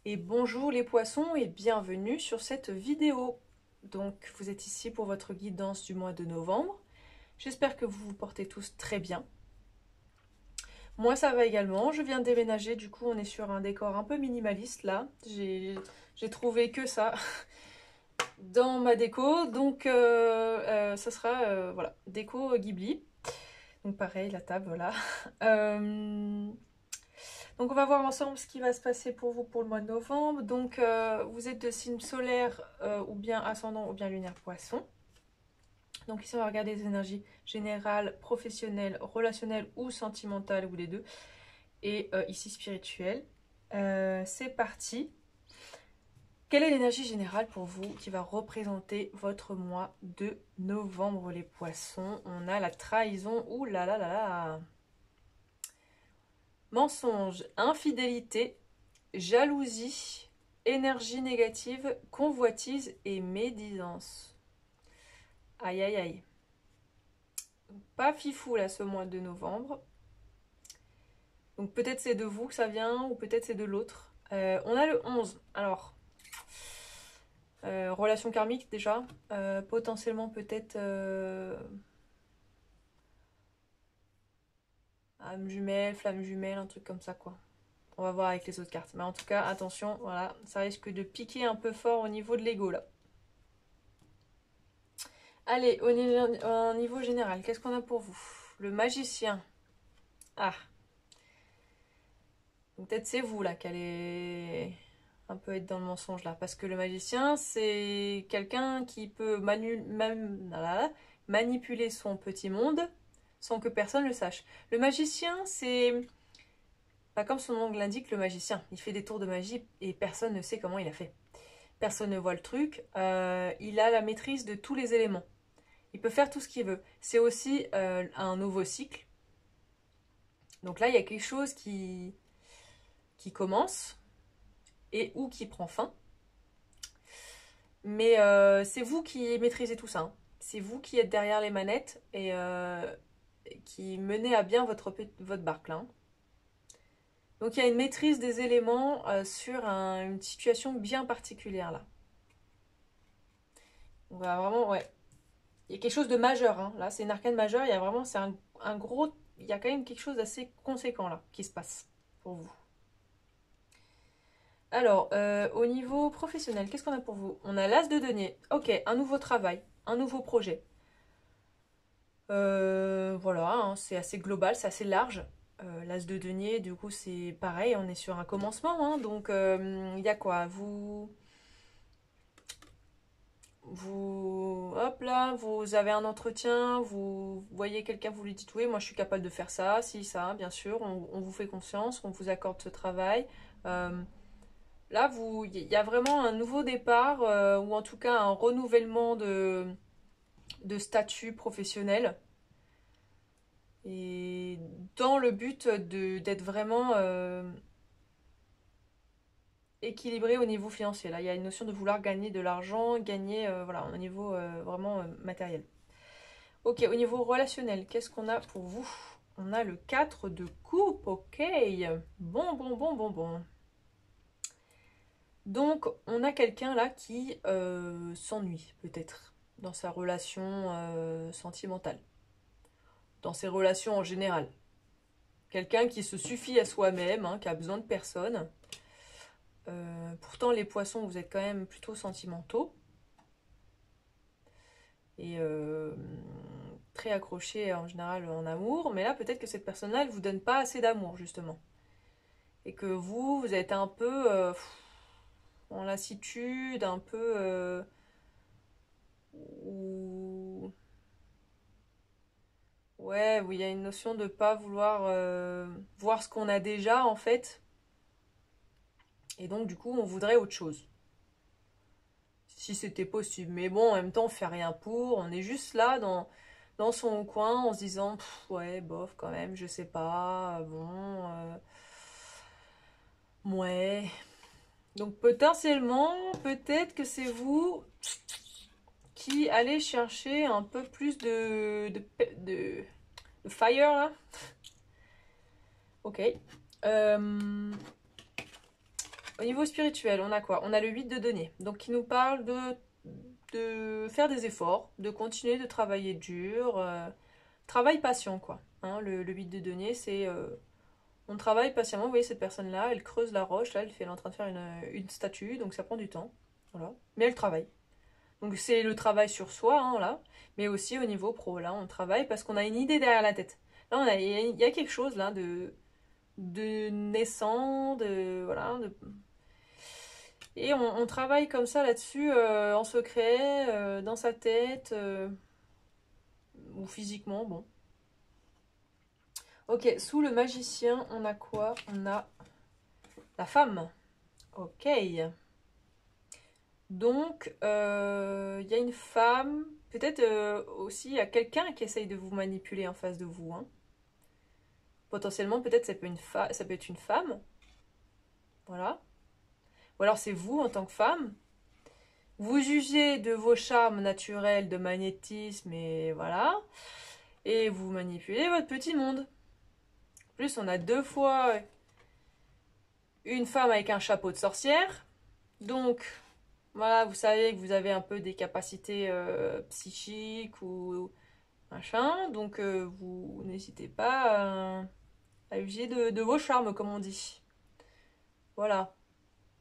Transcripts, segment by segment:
Et bonjour les poissons et bienvenue sur cette vidéo. Donc vous êtes ici pour votre guidance du mois de novembre. J'espère que vous vous portez tous très bien. Moi ça va également, je viens de déménager, du coup on est sur un décor un peu minimaliste là. J'ai trouvé que ça dans ma déco, donc ça sera voilà, déco Ghibli. Donc pareil, la table, voilà. Euh, Donc on va voir ensemble ce qui va se passer pour vous pour le mois de novembre. Donc vous êtes de signe solaire ou bien ascendant ou bien lunaire poisson. Donc ici on va regarder les énergies générales, professionnelles, relationnelles ou sentimentales ou les deux. Et ici spirituelles. C'est parti. Quelle est l'énergie générale pour vous qui va représenter votre mois de novembre les poissons? On a la trahison. Ouh là là là là. Mensonge, infidélité, jalousie, énergie négative, convoitise et médisance. Aïe aïe aïe. Pas fifou là ce mois de novembre. Donc peut-être c'est de vous que ça vient ou peut-être c'est de l'autre. On a le 11. Alors, relation karmique déjà. Potentiellement peut-être âme jumelle, flamme jumelle, un truc comme ça quoi. On va voir avec les autres cartes. Mais en tout cas, attention, voilà, ça risque de piquer un peu fort au niveau de l'ego là. Allez, au niveau général, qu'est-ce qu'on a pour vous? Le magicien. Ah, peut-être c'est vous là qui allez un peu être dans le mensonge là. Parce que le magicien, c'est quelqu'un qui peut manipuler son petit monde sans que personne le sache. Le magicien, c'est pas comme son nom l'indique, le magicien. Il fait des tours de magie et personne ne sait comment il a fait. Personne ne voit le truc. Il a la maîtrise de tous les éléments. Il peut faire tout ce qu'il veut. C'est aussi un nouveau cycle. Donc là, il y a quelque chose qui commence et ou qui prend fin. Mais c'est vous qui maîtrisez tout ça. Hein. C'est vous qui êtes derrière les manettes et qui menez à bien votre barque là. Hein. Donc il y a une maîtrise des éléments sur une situation bien particulière là. On va vraiment, ouais. Il y a quelque chose de majeur. Hein. Là, c'est une arcane majeure. Il y a vraiment, c'est un gros. Il y a quand même quelque chose d'assez conséquent là qui se passe pour vous. Alors, au niveau professionnel, qu'est-ce qu'on a pour vous? On a l'as de denier. Ok, un nouveau travail, un nouveau projet. Voilà, hein, c'est assez global, c'est assez large. L'as de denier, du coup, c'est pareil, on est sur un commencement. Hein, donc, il y a quoi? Hop là, vous avez un entretien, vous voyez quelqu'un, vous lui dites oui, moi je suis capable de faire ça, si, ça, bien sûr, on vous fait confiance, on vous accorde ce travail. Euh, Là, il y a vraiment un nouveau départ, ou en tout cas un renouvellement de statut professionnel. Et dans le but d'être vraiment équilibré au niveau financier. Là, il y a une notion de vouloir gagner de l'argent, gagner voilà, au niveau vraiment matériel. Ok, au niveau relationnel, qu'est-ce qu'on a pour vous? On a le 4 de coupe, ok. Bon, bon, bon, bon, bon. Donc, on a quelqu'un là qui s'ennuie, peut-être, dans sa relation sentimentale, dans ses relations en général. Quelqu'un qui se suffit à soi-même, hein, qui a besoin de personne. Pourtant, les poissons, vous êtes quand même plutôt sentimentaux et très accrochés en général en amour. Mais là, peut-être que cette personne-là, elle vous donne pas assez d'amour, justement. Et que vous êtes un peu en lassitude, un peu où ouais, où il y a une notion de pas vouloir voir ce qu'on a déjà en fait. Et donc du coup, on voudrait autre chose. Si c'était possible. Mais bon, en même temps, on fait rien pour. On est juste là dans son coin en se disant ouais, bof, quand même, je sais pas. Bon, ouais. Donc potentiellement, peut-être que c'est vous qui allez chercher un peu plus de fire là. Ok. Au niveau spirituel, on a quoi? On a le 8 de denier, donc qui nous parle de faire des efforts, de continuer de travailler dur, travail patient quoi. Hein, le 8 de denier, c'est on travaille patiemment. Vous voyez cette personne-là, elle creuse la roche, là elle est en train de faire une statue, donc ça prend du temps. Voilà. Mais elle travaille. Donc c'est le travail sur soi, hein, là, mais aussi au niveau pro. Là, on travaille parce qu'on a une idée derrière la tête. Là, il y a quelque chose là de naissant, de voilà, et on travaille comme ça là-dessus en secret, dans sa tête ou physiquement, bon. Ok, sous le magicien, on a quoi? On a la femme. Ok. Donc, il y a une femme, peut-être aussi il y a quelqu'un qui essaye de vous manipuler en face de vous. Hein. Potentiellement, peut-être ça peut être une femme. Voilà. Ou alors c'est vous en tant que femme. Vous jugez de vos charmes naturels, de magnétisme et voilà. Et vous manipulez votre petit monde. En plus, on a 2 fois une femme avec un chapeau de sorcière. Donc, voilà, vous savez que vous avez un peu des capacités psychiques ou machin. Donc, vous n'hésitez pas à user de vos charmes, comme on dit. Voilà.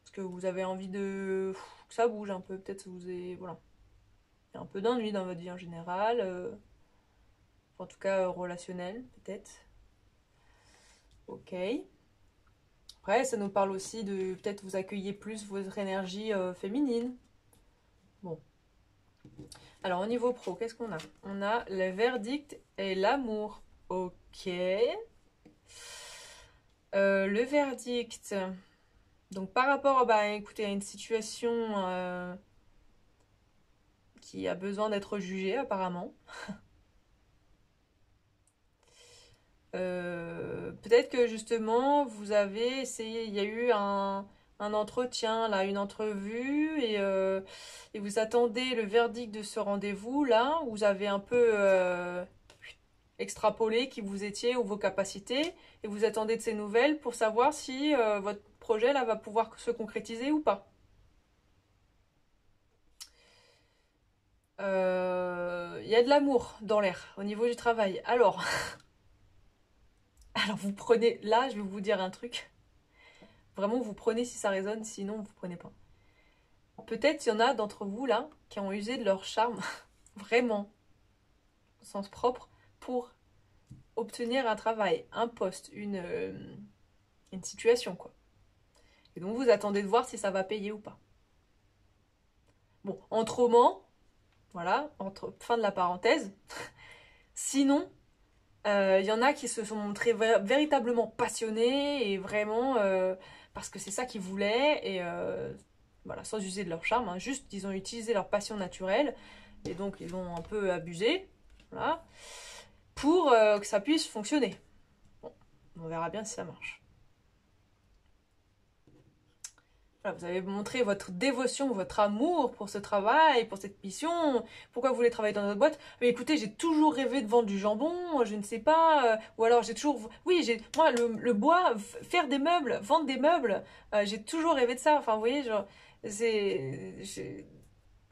Parce que vous avez envie que ça bouge un peu. Peut-être que vous avez... Voilà. Il y a un peu d'ennui dans votre vie en général. En tout cas, relationnel, peut-être. Ok. Après, ça nous parle aussi de peut-être vous accueillir plus votre énergie féminine. Bon. Alors, au niveau pro, qu'est-ce qu'on a? On a le verdict et l'amour. Ok. Le verdict. Donc, par rapport écoutez, à une situation qui a besoin d'être jugée, apparemment. Peut-être que justement vous avez essayé, il y a eu un entretien, là, une entrevue, et vous attendez le verdict de ce rendez-vous, là, où vous avez un peu extrapolé qui vous étiez ou vos capacités, et vous attendez de ces nouvelles pour savoir si votre projet, là, va pouvoir se concrétiser ou pas. Il y a de l'amour dans l'air au niveau du travail. Alors, vous prenez, là, je vais vous dire un truc. Vraiment, vous prenez si ça résonne, sinon vous prenez pas. Peut-être il y en a d'entre vous là qui ont usé de leur charme, vraiment, au sens propre, pour obtenir un travail, un poste, une situation quoi. Et donc vous attendez de voir si ça va payer ou pas. Bon, entre romans, voilà, fin de la parenthèse. Sinon, il y en a qui se sont montrés véritablement passionnés et vraiment parce que c'est ça qu'ils voulaient et voilà, sans user de leur charme, hein, juste ils ont utilisé leur passion naturelle et donc ils ont un peu abusé, voilà, pour que ça puisse fonctionner. Bon, on verra bien si ça marche. Voilà, vous avez montré votre dévotion, votre amour pour ce travail, pour cette mission. Pourquoi vous voulez travailler dans notre boîte? Mais écoutez, j'ai toujours rêvé de vendre du jambon, je ne sais pas. Ou alors j'ai toujours... Oui, moi, le bois, faire des meubles, vendre des meubles, j'ai toujours rêvé de ça. Enfin, vous voyez, genre,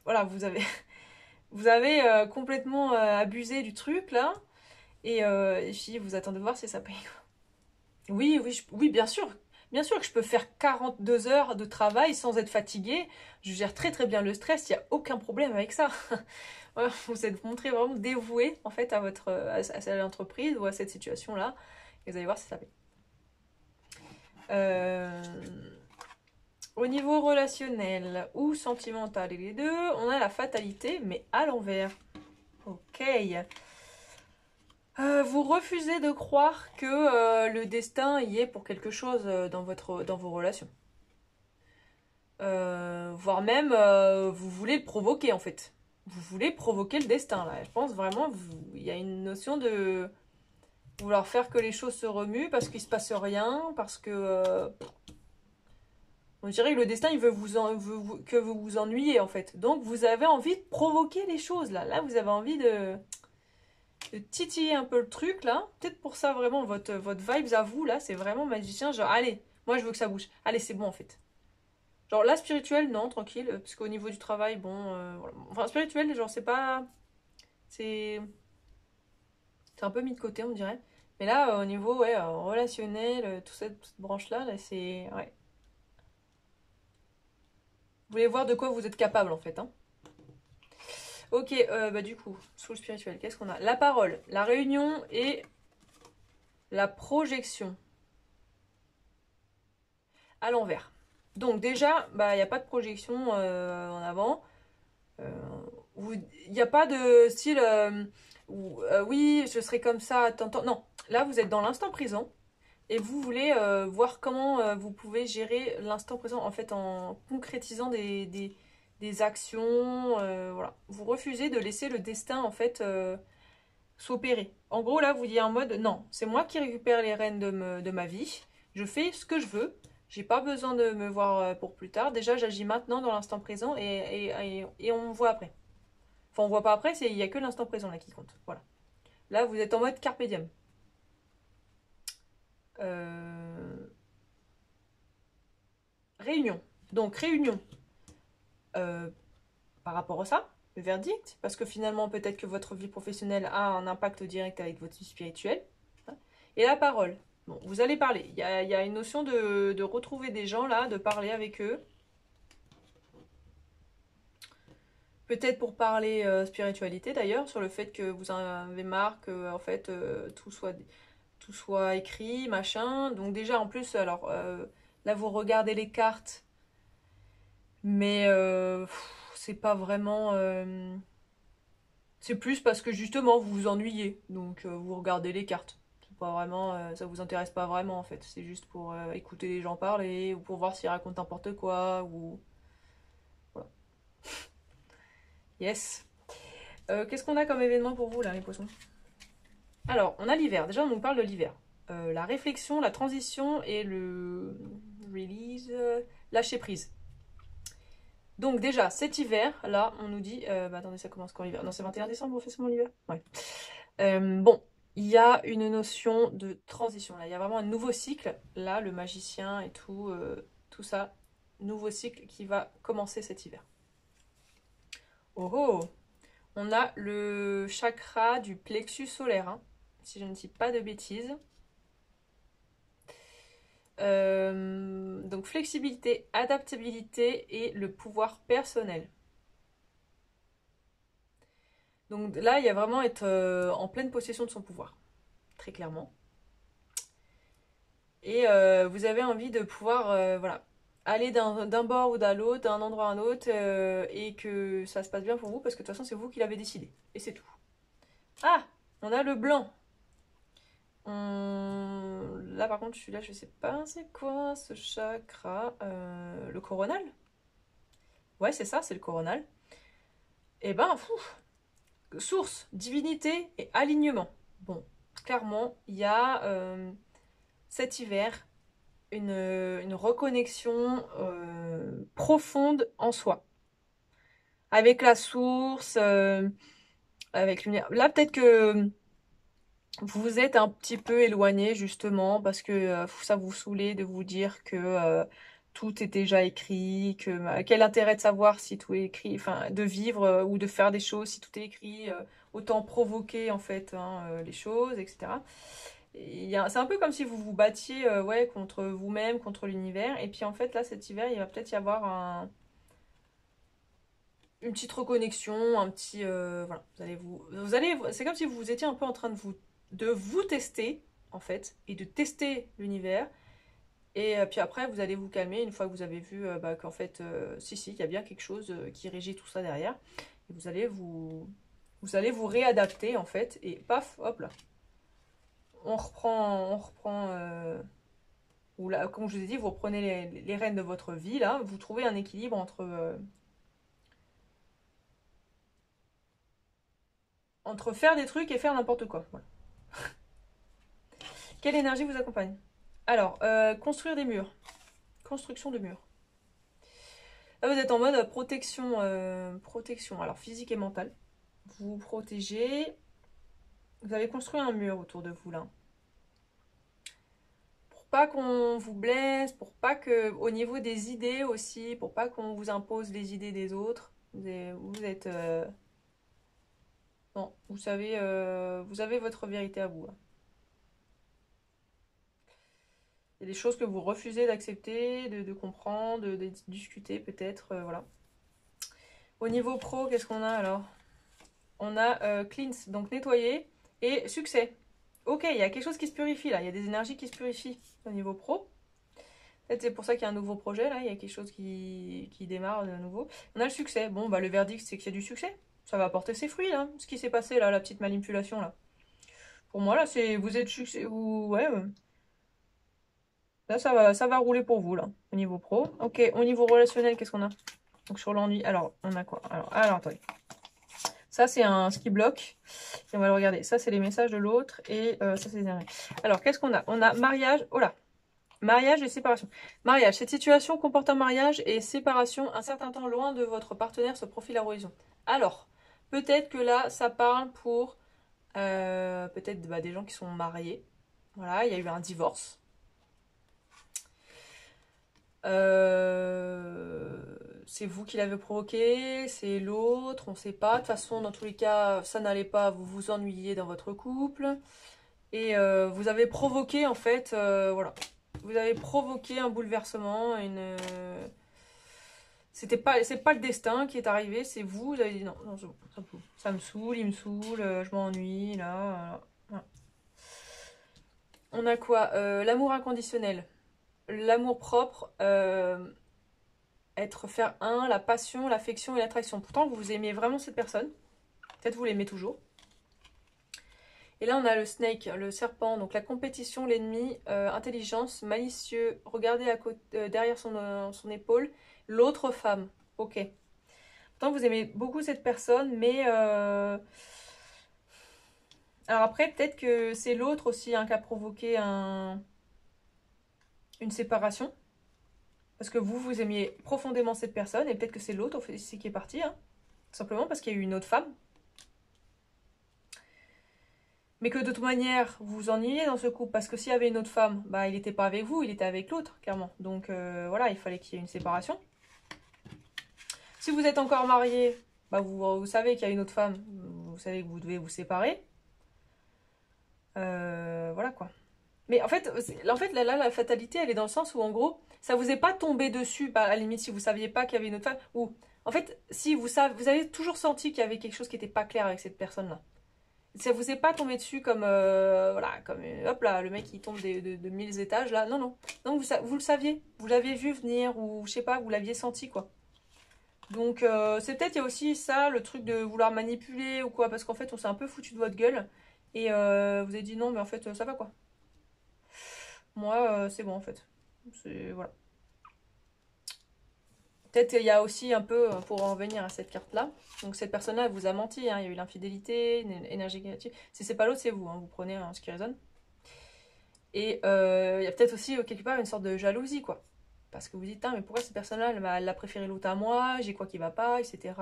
voilà, vous avez complètement abusé du truc, là. Et puis, vous attendez de voir si ça paye. Oui, oui, oui, bien sûr. Bien sûr que je peux faire 42 heures de travail sans être fatiguée. Je gère très très bien le stress, il n'y a aucun problème avec ça. Voilà, vous êtes montré vraiment dévoué en fait à l'entreprise ou à cette situation-là. Et vous allez voir si ça paye. Au niveau relationnel ou sentimental, et les deux, on a la fatalité, mais à l'envers. Ok. Vous refusez de croire que le destin y est pour quelque chose dans vos relations. Voire même, vous voulez le provoquer en fait. Vous voulez provoquer le destin là. Je pense vraiment, il y a une notion de vouloir faire que les choses se remuent parce qu'il se passe rien, parce que on dirait que le destin il veut que vous vous ennuyez en fait. Donc vous avez envie de provoquer les choses là. Là vous avez envie de titiller un peu le truc là. Peut-être pour ça vraiment votre vibes à vous là, c'est vraiment magicien. Genre allez, moi je veux que ça bouge. Allez c'est bon en fait. Genre là, spirituel, non, tranquille. Parce qu'au niveau du travail, bon, voilà. Enfin, spirituel, genre, c'est pas... C'est un peu mis de côté, on dirait. Mais là, au niveau, ouais, relationnel, toute cette branche-là, là, c'est... Ouais. Vous voulez voir de quoi vous êtes capable, en fait, hein. Ok, bah du coup, sous le spirituel, qu'est-ce qu'on a? La parole, la réunion et la projection. À l'envers. Donc déjà, bah, il n'y a pas de projection en avant. Euh, il n'y a pas de style où, oui, je serai comme ça, tant. Non, là, vous êtes dans l'instant présent et vous voulez voir comment vous pouvez gérer l'instant présent en fait en concrétisant des actions. Voilà. Vous refusez de laisser le destin en fait s'opérer. En gros, là, vous dites en mode non, c'est moi qui récupère les rênes de ma vie. Je fais ce que je veux. J'ai pas besoin de me voir pour plus tard. Déjà, j'agis maintenant dans l'instant présent et on voit après. Enfin, on voit pas après, il n'y a que l'instant présent là qui compte. Voilà. Là, vous êtes en mode carpe diem. Euh, Réunion. Donc, réunion euh, par rapport à ça, le verdict, parce que finalement, peut-être que votre vie professionnelle a un impact direct avec votre vie spirituelle. Et la parole. Bon, vous allez parler. Il y a une notion de retrouver des gens là, de parler avec eux. Peut-être pour parler spiritualité d'ailleurs, sur le fait que vous en avez marre que en fait tout soit écrit, machin. Donc déjà en plus, alors là vous regardez les cartes, mais c'est pas vraiment. C'est plus parce que justement vous vous ennuyez, donc vous regardez les cartes. C'est pas vraiment, ça vous intéresse pas vraiment en fait. C'est juste pour écouter les gens parler ou pour voir s'ils racontent n'importe quoi ou voilà. Yes. Qu'est-ce qu'on a comme événement pour vous là, les poissons? Alors, on a l'hiver. Déjà, on nous parle de l'hiver. La réflexion, la transition et le release, lâcher prise. Donc déjà, cet hiver, là, on nous dit... bah attendez, ça commence quand l'hiver? Non, c'est 21 décembre, officiellement l'hiver. Ouais. Bon, il y a une notion de transition. Là, il y a vraiment un nouveau cycle. Là, le magicien et tout ça, nouveau cycle qui va commencer cet hiver. Oh oh! On a le chakra du plexus solaire, hein, si je ne dis pas de bêtises. Donc flexibilité, adaptabilité et le pouvoir personnel. Donc là, il y a vraiment être en pleine possession de son pouvoir, très clairement. Et vous avez envie de pouvoir voilà, aller d'un bord ou d'un l'autre, d'un endroit à un autre, et que ça se passe bien pour vous, parce que de toute façon, c'est vous qui l'avez décidé. Et c'est tout. Ah, on a le blanc. Là, par contre, celui-là, je sais pas c'est quoi ce chakra. Le coronal? Ouais, c'est ça, c'est le coronal. Et ben, fou, source, divinité et alignement. Bon, clairement, il y a cet hiver une reconnexion profonde en soi. Avec la source, avec l'univers. Là, peut-être que vous vous êtes un petit peu éloigné justement parce que ça vous saoulait de vous dire que tout est déjà écrit, que quel intérêt de savoir si tout est écrit, enfin de vivre ou de faire des choses si tout est écrit, autant provoquer en fait hein, les choses, etc. C'est un peu comme si vous vous battiez ouais, contre vous-même, contre l'univers, et puis en fait là cet hiver il va peut-être y avoir une petite reconnexion, un petit voilà, c'est comme si vous étiez un peu en train de vous tester en fait et de tester l'univers et puis après vous allez vous calmer une fois que vous avez vu bah, qu'en fait si il y a bien quelque chose qui régit tout ça derrière et vous allez vous réadapter en fait et paf hop là on reprend ou là comme je vous ai dit vous reprenez les rênes de votre vie là vous trouvez un équilibre entre faire des trucs et faire n'importe quoi. Voilà. Quelle énergie vous accompagne? Alors, construire des murs. Construction de murs. Là, vous êtes en mode protection. Protection, alors physique et mentale. Vous vous protégez. Vous avez construit un mur autour de vous, là. pas qu'on vous blesse, pour pas que, au niveau des idées aussi, pour pas qu'on vous impose les idées des autres. Vous êtes non, vous avez votre vérité à vous, là. Il y a des choses que vous refusez d'accepter, de comprendre, de discuter peut-être, voilà. Au niveau pro, qu'est-ce qu'on a alors? On a cleanse, donc nettoyer, et succès. Ok, il y a quelque chose qui se purifie là, il y a des énergies qui se purifient au niveau pro. Peut-être c'est pour ça qu'il y a un nouveau projet là, il y a quelque chose qui démarre de nouveau. On a le succès. Bon, bah le verdict c'est qu'il y a du succès. Ça va apporter ses fruits là, ce qui s'est passé là, la petite manipulation là. Pour moi là, c'est vous êtes succès ou ouais. Là ça va rouler pour vous là, au niveau pro. Ok, au niveau relationnel, qu'est-ce qu'on a? Donc sur l'ennui, alors on a quoi? Alors attendez. Ça, c'est ce qui bloque. Et on va le regarder. Ça, c'est les messages de l'autre. Et ça, c'est les énergies. Alors, qu'est-ce qu'on a? On a mariage. Oh là! Mariage et séparation. Mariage. Cette situation comporte un mariage et séparation. Un certain temps loin de votre partenaire se profile à l'horizon. Alors, peut-être que là, ça parle pour peut-être des gens qui sont mariés. Voilà, il y a eu un divorce. C'est vous qui l'avez provoqué, c'est l'autre, on ne sait pas. De toute façon, dans tous les cas, ça n'allait pas, vous vous ennuyiez dans votre couple. Et vous avez provoqué, en fait, voilà. Vous avez provoqué un bouleversement, c'est pas le destin qui est arrivé, c'est vous. Vous avez dit non, non ça me saoule, il me saoule, je m'ennuie, là. Voilà. On a quoi? L'amour inconditionnel. L'amour propre, faire un, la passion, l'affection et l'attraction. Pourtant, vous aimez vraiment cette personne. Peut-être vous l'aimez toujours. Et là, on a le snake, le serpent. Donc la compétition, l'ennemi, intelligence, malicieux, regardez derrière son épaule, l'autre femme. Ok. Pourtant, vous aimez beaucoup cette personne, mais... Alors après, peut-être que c'est l'autre aussi qui a provoqué une séparation. Parce que vous aimiez profondément cette personne, et peut-être que c'est l'autre aussi qui est parti, hein. Tout simplement parce qu'il y a eu une autre femme. Mais que de toute manière, vous vous ennuyez dans ce couple, parce que s'il y avait une autre femme, bah il n'était pas avec vous, il était avec l'autre, clairement. Donc voilà, il fallait qu'il y ait une séparation. Si vous êtes encore marié, bah vous savez qu'il y a une autre femme, vous savez que vous devez vous séparer. Voilà quoi. Mais en fait là, la fatalité, elle est dans le sens où, en gros, ça vous est pas tombé dessus, à la limite, si vous saviez pas qu'il y avait une autre femme, ou, en fait, si vous avez toujours senti qu'il y avait quelque chose qui n'était pas clair avec cette personne-là. Ça vous est pas tombé dessus comme, voilà, comme, hop là, le mec qui tombe de 1000 étages, là. Non, non. Non, vous le saviez. Vous l'aviez vu venir, ou, je sais pas, vous l'aviez senti, quoi. Donc, c'est peut-être, il y a aussi ça, le truc de vouloir manipuler, ou quoi, parce qu'en fait, on s'est un peu foutu de votre gueule, et vous avez dit non, mais en fait, ça va, quoi. Moi, c'est bon en fait. Voilà. Peut-être il y a aussi un peu, pour en venir à cette carte-là, donc cette personne-là, elle vous a menti, hein. Il y a eu l'infidélité, une énergie négative. Si c'est pas l'autre, c'est vous, hein. Vous prenez ce qui résonne. Et il y a peut-être aussi quelque part une sorte de jalousie, quoi. Parce que vous dites, ah, mais pourquoi cette personne-là, elle l'a préféré l'autre à moi, j'ai quoi qui va pas, etc.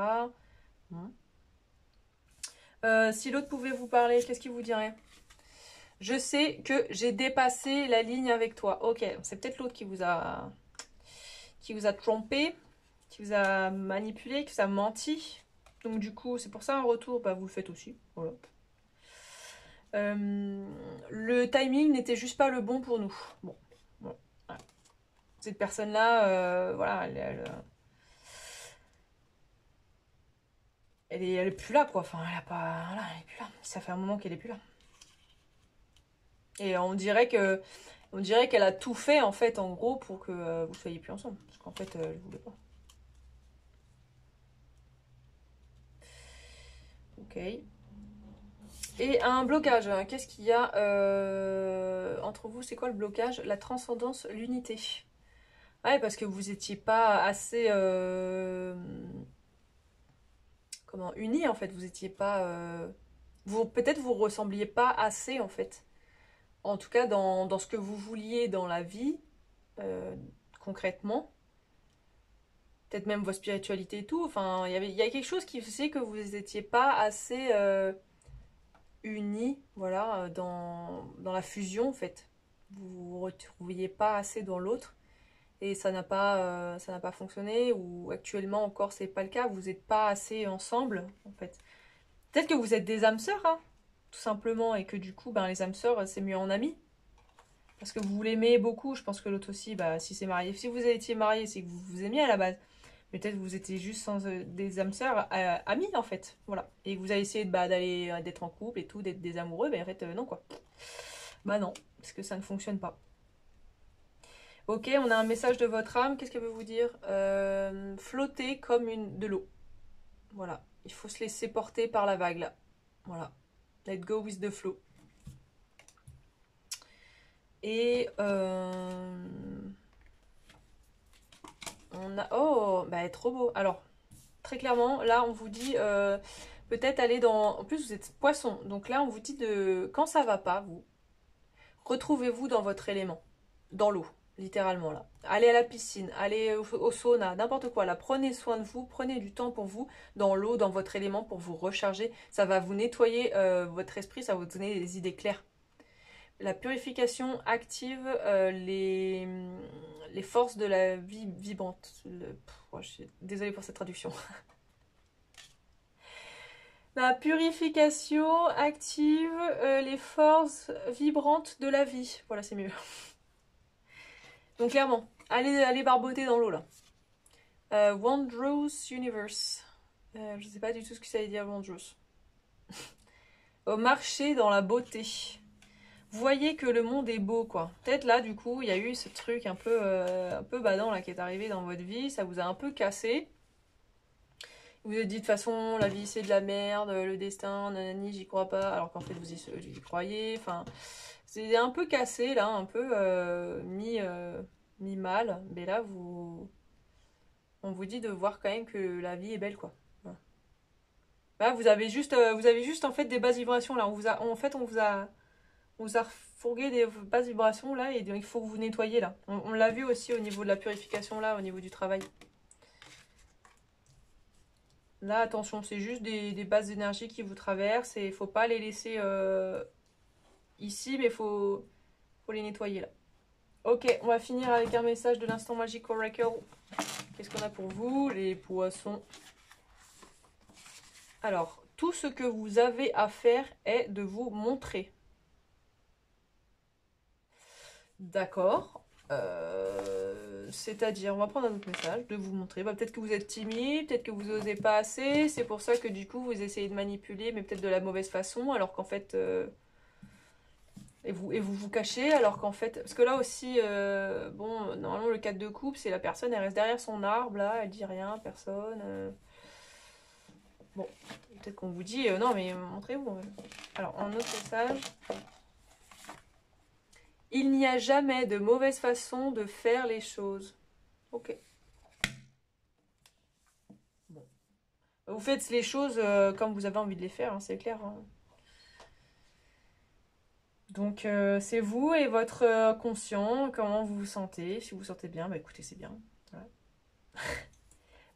Si l'autre pouvait vous parler, qu'est-ce qu'il vous dirait? Je sais que j'ai dépassé la ligne avec toi. Ok, c'est peut-être l'autre qui vous a trompé, qui vous a manipulé, qui vous a menti. Donc du coup, c'est pour ça un retour, bah, vous le faites aussi. Voilà. Le timing n'était juste pas le bon pour nous. Bon, voilà. Cette personne-là, voilà, elle est plus là, quoi. Enfin, elle a pas, voilà, elle est plus là. Ça fait un moment qu'elle est plus là. Et on dirait qu'elle a tout fait, en fait, en gros, pour que vous soyez plus ensemble. Parce qu'en fait, elle voulait pas. Ok. Et un blocage. Qu'est-ce qu'il y a entre vous? C'est quoi le blocage? La transcendance, l'unité. Ouais, parce que vous étiez pas assez... comment? Unis, en fait. Vous étiez pas... peut-être vous ressembliez pas assez, en fait. En tout cas, dans ce que vous vouliez dans la vie, concrètement. Peut-être même votre spiritualité et tout. Enfin, il y a quelque chose qui faisait que vous n'étiez pas assez unis, voilà, dans la fusion, en fait. vous vous retrouviez pas assez dans l'autre et ça n'a pas fonctionné, ou actuellement encore c'est pas le cas, vous n'êtes pas assez ensemble en fait. Peut-être que vous êtes des âmes sœurs, hein, tout simplement, et que du coup, ben, les âmes sœurs, c'est mieux en amis. Parce que vous l'aimez beaucoup, je pense que l'autre aussi, bah, si c'est marié, si vous étiez marié, c'est que vous vous aimiez à la base. Mais peut-être que vous étiez juste sans des âmes sœurs, amis en fait, voilà. Et que vous avez essayé bah, d'être en couple et tout, d'être des amoureux, mais en fait non quoi. Bah non, parce que ça ne fonctionne pas. Ok, on a un message de votre âme, qu'est-ce qu'elle veut vous dire? Flotter comme de l'eau. Voilà, il faut se laisser porter par la vague là. Voilà, let go with the flow. Et on a... Oh, bah trop beau. Alors, très clairement, là on vous dit peut-être aller dans... En plus vous êtes poisson, donc là on vous dit de... Quand ça va pas, vous, retrouvez-vous dans votre élément, dans l'eau, littéralement là. Allez à la piscine, allez au sauna, n'importe quoi là. Prenez soin de vous, prenez du temps pour vous, dans l'eau, dans votre élément, pour vous recharger. Ça va vous nettoyer votre esprit, ça va vous donner des idées claires. La purification active les forces de la vie vibrante. Je suis désolée pour cette traduction. La purification active les forces vibrantes de la vie. Voilà, c'est mieux. Donc clairement, allez barboter dans l'eau là. Wondrous Universe. Je sais pas du tout ce que ça veut dire Wondrous. Au marché dans la beauté. Voyez que le monde est beau quoi. Peut-être là du coup il y a eu ce truc un peu badant là qui est arrivé dans votre vie, ça vous a un peu cassé. Vous vous êtes dit de toute façon la vie c'est de la merde, le destin, nanani j'y crois pas, alors qu'en fait vous y croyez. Enfin c'est un peu cassé là, un peu mis mal. Mais là on vous dit de voir quand même que la vie est belle quoi. Voilà. Là vous avez juste en fait des basses vibrations là. On vous a refourgué des basses vibrations là et il faut que vous nettoyez là. On l'a vu aussi au niveau de la purification là, au niveau du travail. Là, attention, c'est juste des bases d'énergie qui vous traversent et il faut pas les laisser ici, mais faut les nettoyer là. Ok, on va finir avec un message de l'instant magique Oracle. Qu'est-ce qu'on a pour vous, les poissons? Alors, tout ce que vous avez à faire est de vous montrer. D'accord. C'est-à-dire, on va prendre un autre message, de vous montrer. Bah, peut-être que vous êtes timide, peut-être que vous n'osez pas assez. C'est pour ça que du coup, vous essayez de manipuler, mais peut-être de la mauvaise façon, alors qu'en fait... Et vous cachez, alors qu'en fait... Parce que là aussi, bon, normalement, le 4 de coupe, c'est la personne, elle reste derrière son arbre, là, elle dit rien, personne... Bon, peut-être qu'on vous dit, non, mais montrez-vous. Alors, un autre message... Il n'y a jamais de mauvaise façon de faire les choses. Ok. Bon. Vous faites les choses comme vous avez envie de les faire, hein, c'est clair. Hein. Donc, c'est vous et votre conscient, comment vous vous sentez. Si vous vous sentez bien, bah écoutez, c'est bien. Voilà.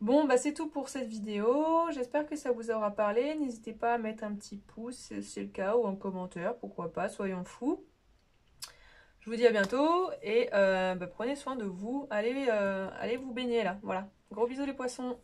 Bon, bah c'est tout pour cette vidéo. J'espère que ça vous aura parlé. N'hésitez pas à mettre un petit pouce si c'est le cas ou un commentaire, pourquoi pas, soyons fous. Je vous dis à bientôt et bah, prenez soin de vous. Allez vous baigner là. Voilà. Gros bisous les poissons.